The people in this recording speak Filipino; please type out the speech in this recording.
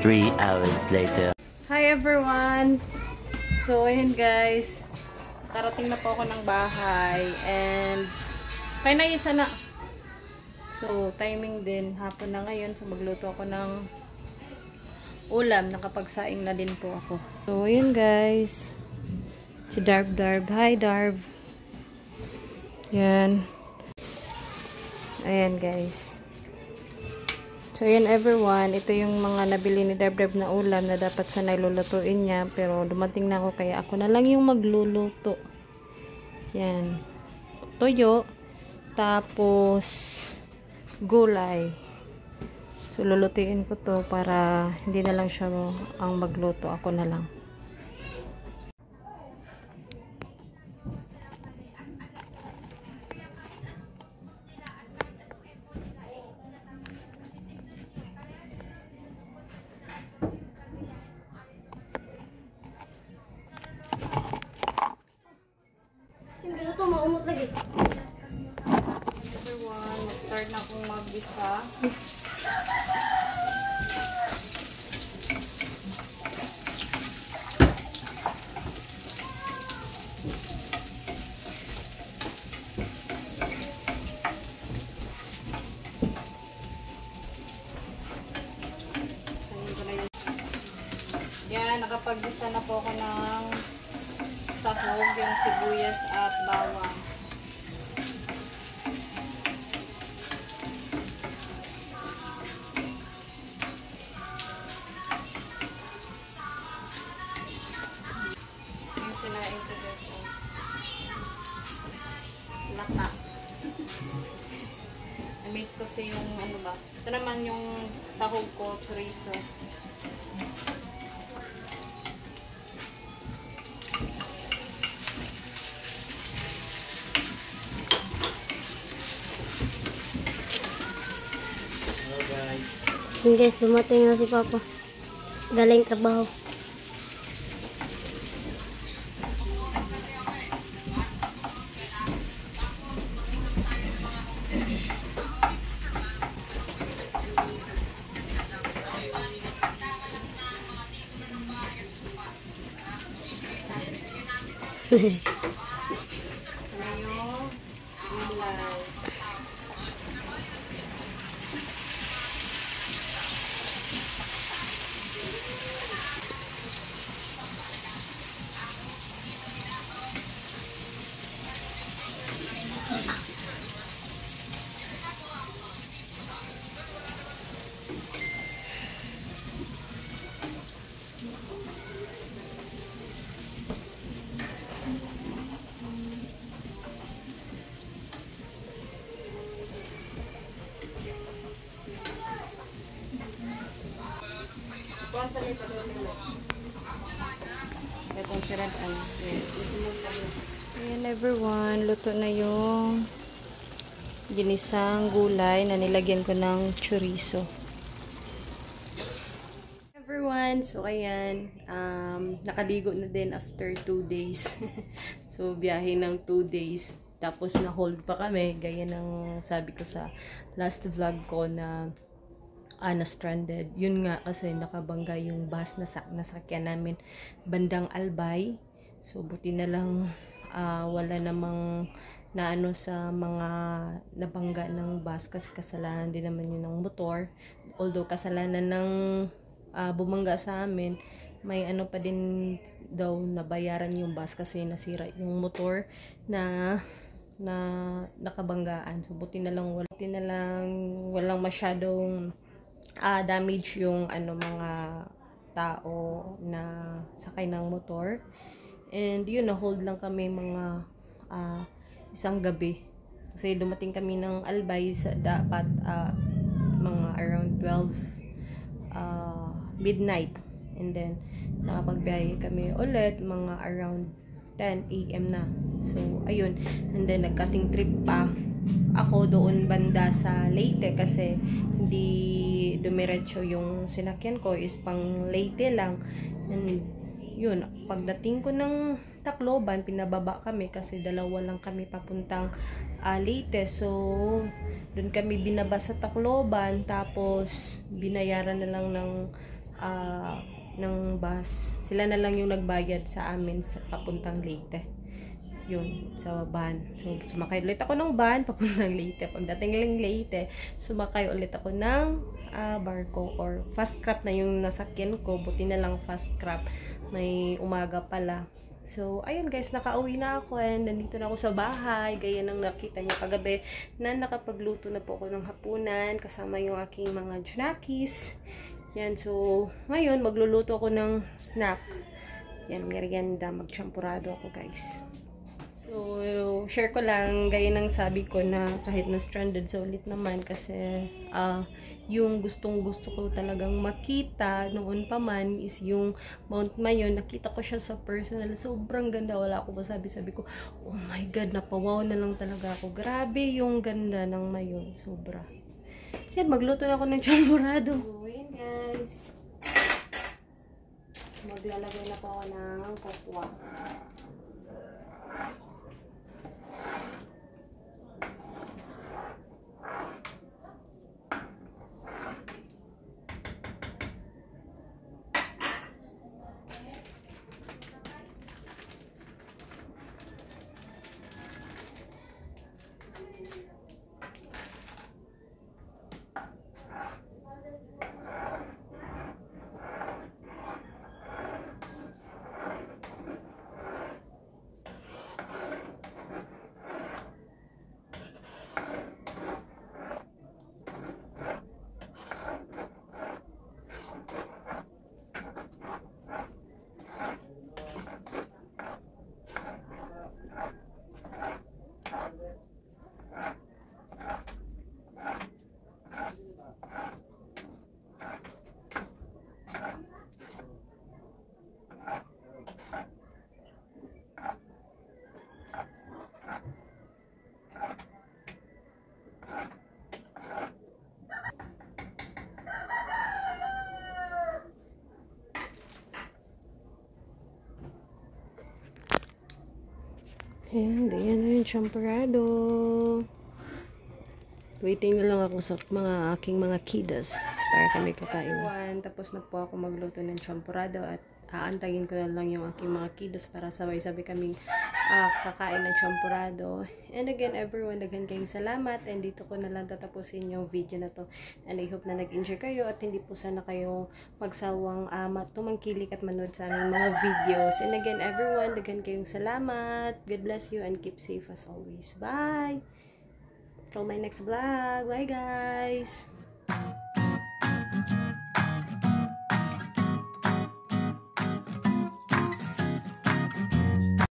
3 hours later. Hi everyone! So, ayun guys. Karating na po ako ng bahay. And, kaya na isa na. So, timing din. Hapon na ngayon. So, magluto ako ng ulam. Nakapagsaing na din po ako. So, ayun guys. Si Darb. Hi Darb. Yan. Ayan guys. So yan everyone, ito yung mga nabili ni Darb na ulam na dapat sana lulutuin niya, pero dumating na ako kaya ako na lang yung magluluto. Yan. Toyo, tapos gulay. So lulutuin ko to para hindi na lang siya ang magluto, ako na lang. Maumot lagi. Everyone, mag-start na akong mag-isa. Yan, nakapag-isa na po ako ng sahog, yung sibuyas at bawang. Yung sinaing ko guys. Lata. Na-miss ko si yung ano ba. Ito naman yung sahog ko, chorizo. Guys, dumating na si Papa. Galing trabaho. Itong sirad-an. Ayan everyone, luto na yung ginisang gulay na nilagyan ko ng chorizo. Everyone, so ayan, nakaligo na din after 2 days. So biyahe ng 2 days. Tapos na-hold pa kami, gaya ng sabi ko sa last vlog ko na na-stranded. Yun nga kasi nakabangga yung bus na nasakyan namin bandang Albay. So buti na lang wala namang naano sa mga nabangga ng bus kasi kasalanan din naman yun ng motor. Although kasalanan ng bumangga sa amin, may ano pa din daw nabayaran yung bus kasi nasira yung motor na nakabanggaan. So buti na lang walang masyadong damage yung mga tao na sakay ng motor. And yun, na-hold lang kami mga isang gabi. Kasi dumating kami ng Albay sa dapat mga around 12 midnight. And then nakapagbiyahe kami ulit mga around 10 AM na. So ayun, and then nag-cutting trip pa ako doon banda sa Leyte kasi hindi dumiretso yung sinakyan ko, is pang Leyte lang. And yun, pagdating ko ng Tacloban, pinababa kami kasi dalawa lang kami papuntang Leyte. So doon kami binaba sa Tacloban, tapos binayaran na lang ng ng bus. Sila na lang yung nagbayad sa amin sa papuntang Leyte. Yun, sa van. So, sumakay ulit ako ng van papuntang Leyte. Pagdating lang Leyte, sumakay ulit ako ng barko or fast crab na yung nasakyan ko. Buti na lang fast crab. May umaga pala. So, ayun guys, nakauwi na ako and nandito na ako sa bahay. Gaya ng nakita niyo kagabi na nakapagluto na po ako ng hapunan kasama yung aking mga junakis. Yan, so, ngayon, magluluto ako ng snack. Yan, merienda, magchampurado ako, guys. So, share ko lang, gaya ng sabi ko na kahit na stranded sa ulit naman kasi yung gustong-gusto ko talagang makita noon pa man is yung Mount Mayon. Nakita ko siya sa personal. Sobrang ganda. Wala ako masabi. Sabi ko, oh my God, napawaw na lang talaga ako. Grabe yung ganda ng Mayon. Sobra. Yan, magluto na ako ng champurado. Ayan guys. Maglalagay na po ako ng kokwa. Ayan, ayan na yung champurado. Waiting na lang ako sa mga aking mga kiddos para kami kakain. Tapos na po ako magluto ng champurado at aantayin ko na lang yung aking mga kiddos para sabay-sabay kaming kakain ng champurado. And again, everyone, daghan kayong salamat. And dito ko na lang tatapusin yung video na to. And I hope na nag-enjoy kayo at hindi po sana kayo magsawang tumangkilik at manood sa aming mga videos. And again, everyone, daghan kayong salamat. God bless you and keep safe as always. Bye! Till my next vlog. Bye, guys!